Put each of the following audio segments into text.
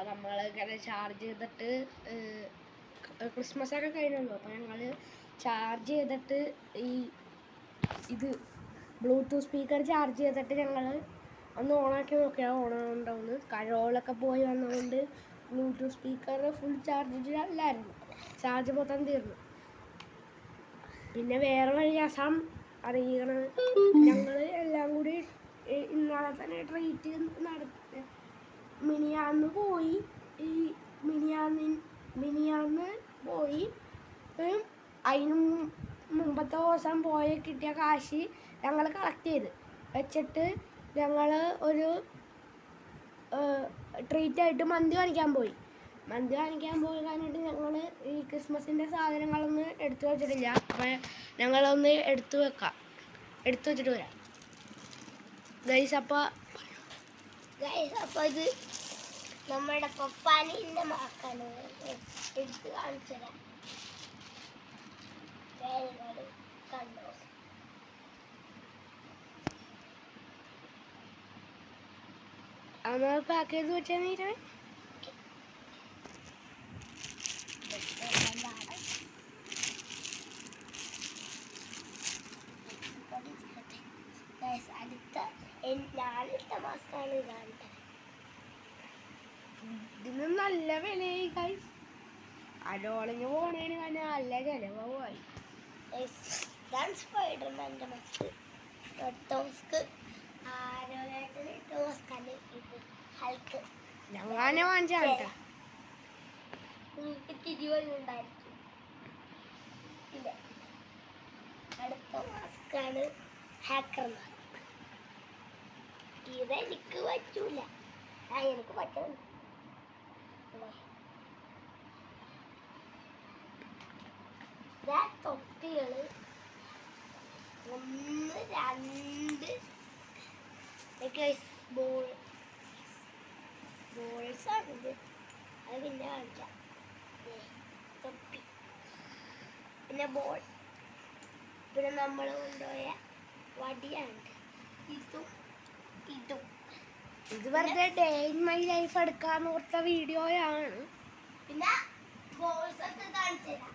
അപ്പോൾ നമ്മൾ ഇങ്ങനെ ചാർജ് ചെയ്തിട്ട് ക്രിസ്മസ് ഒക്കെ കഴിഞ്ഞല്ലോ. അപ്പോൾ ഞങ്ങൾ ചാർജ് ചെയ്തിട്ട് ഇത് ബ്ലൂടൂത്ത് സ്പീക്കർ ചാർജ് ചെയ്തിട്ട് ഞങ്ങൾ ഒന്ന് ഓണാക്കി നോക്കിയാൽ ഓണാവുണ്ടാവുന്നു. കരോളൊക്കെ പോയി വന്നതുകൊണ്ട് ബ്ലൂടൂത്ത് സ്പീക്കർ ഫുൾ ചാർജിലല്ലായിരുന്നു, ചാർജ് മൊത്തം തീർന്നു. പിന്നെ വേറെ ഒരു രസം അറിയണത്, ഞങ്ങൾ എല്ലാം കൂടി ഇന്നലെ തന്നെ ട്രീറ്റ് നടത്തി. മിനിയാന്ന് പോയി അതിന് മുമ്പത്തെ ദിവസം കിട്ടിയ കാശ് ഞങ്ങൾ കളക്ട് ചെയ്ത് വെച്ചിട്ട് ഞങ്ങൾ ഒരു ട്രീറ്റായിട്ട് മന്തി വാങ്ങിക്കാൻ പോയി കഴിഞ്ഞിട്ട് ഞങ്ങൾ ഈ ക്രിസ്മസിൻ്റെ സാധനങ്ങളൊന്നും എടുത്തു വെച്ചിട്ടില്ല. അപ്പം ഞങ്ങളൊന്ന് എടുത്തു വെച്ചിട്ട് വരാം ഗൈസ്. അപ്പോൾ ഇത് നമ്മുടെ പപ്പാനിൻ്റെ മാക്കാണ്, എടുത്ത് കാണിച്ചു തരാം. കണ്ടോ, അന്ന് പാക്ക് ചെയ്ത് വെച്ചാൽ നീരേ അടുത്ത മാസമാണ് ഇതാണ്. ഇതിന് നല്ല വിലയായി ഗൈസ്. അരോളിഞ്ഞ് പോണേന് തന്നെ നല്ല ചിലവായി. ഇതാണ് സ്പൈഡർമാൻ്റെ മസ്ക്. ഞങ്ങളെ വാങ്ങിച്ചാണ് ഉണ്ടായിരിക്കും. അടുത്ത മാസ്കാണ് ഹാക്കർമാർ. ഇതെനിക്ക് പറ്റൂല, എനിക്ക് പറ്റുന്നുണ്ട്. തൊപ്പികള് 1 2 ബോൾസാണിത്. അത് പിന്നെ കാണിക്കാം. തൊപ്പി, പിന്നെ ബോൾ, പിന്നെ നമ്മൾ കൊണ്ടുപോയ വടിയാണ്. ഇത് വെറുതെ ഡേ ഇൻ മൈ ലൈഫ് എടുക്കാൻ ഓർത്ത വീഡിയോയാണ്. പിന്നെ ബോൾസ് ഒക്കെ കാണിച്ചു തരാം.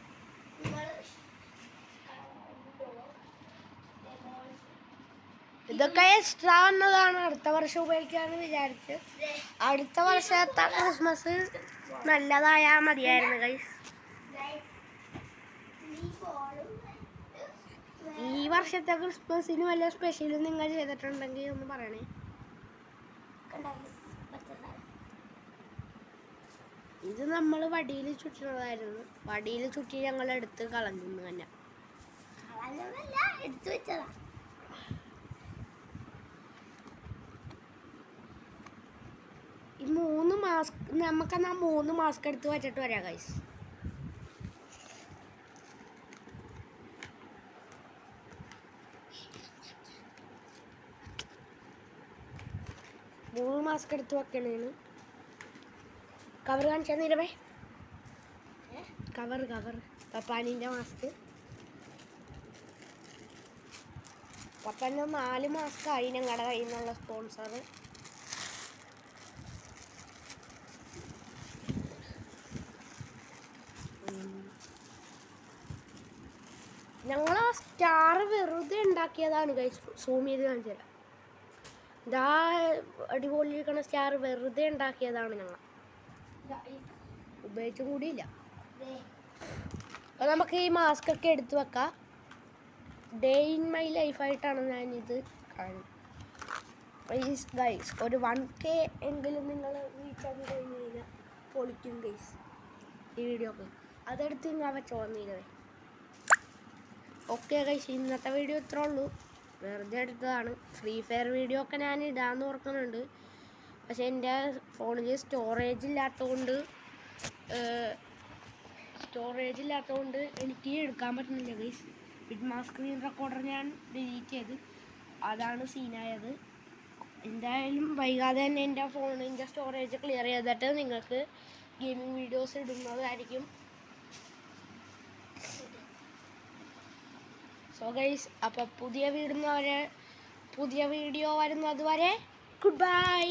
ഇതൊക്കെ എക്സ്ട്രാ വന്നതാണ്, അടുത്ത വർഷം ഉപയോഗിക്കാന്ന് വിചാരിച്ചു. അടുത്ത വർഷത്തെ ക്രിസ്മസ് നല്ലതായാൽ മതിയായിരുന്നു ഗൈസ്. ഈ വർഷത്തെ ക്രിസ്മസിന് വല്ല സ്പെഷ്യലും നിങ്ങൾ ചെയ്തിട്ടുണ്ടെങ്കിൽ ഒന്ന് പറയണേ. ഇത് നമ്മൾ വടിയിൽ ചുറ്റുന്നതായിരുന്നു. വടിയിൽ ചുറ്റി ഞങ്ങൾ എടുത്ത് കളഞ്ഞു തന്നെ. എടുത്തു വെച്ചതാ. ഈ 3 മാസ്ക് നമുക്കെന്നാ 3 മാസ്ക് എടുത്ത് വെച്ചിട്ട് വരാം ഗൈസ്. മാസ്ക് എടുത്ത് വെക്കണേന് കവർ കാണിച്ചാൽ നീരവേ. കവർ പപ്പാനിൻ്റെ മാസ്ക്. പപ്പാൻ്റെ 4 മാസ്ക് ആയി ഞങ്ങളുടെ കയ്യിൽ നിന്നുള്ള സ്പോൺസർ. ഞങ്ങൾ ആ സ്റ്റാർ വെറുതെ ഉണ്ടാക്കിയതാണ് ഗൈസ്. സൂം ചെയ്ത് കാണിച്ചു തരാം. ഇതാ അടിപൊളിയിരിക്കണ സ്റ്റാർ വെറുതെ ഉണ്ടാക്കിയതാണ്, ഞങ്ങൾ ഉപയോഗിച്ചും കൂടിയില്ല. അപ്പോൾ നമുക്ക് ഈ മാസ്ക് ഒക്കെ എടുത്തു വെക്കാം. ഡേ ഇൻ മൈ ലൈഫായിട്ടാണ് ഞാനിത് കാണുന്നത്. പ്ലീസ് ഗൈസ്, ഒരു 1K എങ്കിലും നിങ്ങൾ റീച്ച് ആക്കി കഴിഞ്ഞ് കഴിഞ്ഞാൽ പൊളിക്കും ഗൈസ് ഈ വീഡിയോ ഒക്കെ. അതെടുത്ത് ഞാൻ വെച്ചോ വന്നിരുവേ. ഓക്കെ ഗൈസ്, ഇന്നത്തെ വീഡിയോ ഇത്രേ ഉള്ളൂ. വെറുതെ എടുത്തതാണ്. ഫ്രീ ഫയർ വീഡിയോ ഒക്കെ ഞാൻ ഇടാമെന്ന് ഓർക്കുന്നുണ്ട്. പക്ഷെ എൻ്റെ ഫോണിൽ സ്റ്റോറേജ് ഇല്ലാത്തതുകൊണ്ട് എനിക്ക് എടുക്കാൻ പറ്റുന്നില്ല ഗൈസ്. പിന്നെ സ്ക്രീൻ റെക്കോർഡർ ഞാൻ ഡിലീറ്റ് ചെയ്ത്, അതാണ് സീനായത്. എന്തായാലും വൈകാതെ തന്നെ എൻ്റെ ഫോണിൻ്റെ സ്റ്റോറേജ് ക്ലിയർ ചെയ്തിട്ട് നിങ്ങൾക്ക് ഗെയിമിംഗ് വീഡിയോസ് ഇടുന്നതായിരിക്കും. സോ ഗൈസ്, അപ്പോൾ പുതിയ വീഡിയോ വരുന്നത് വരെ ഗുഡ് ബൈ.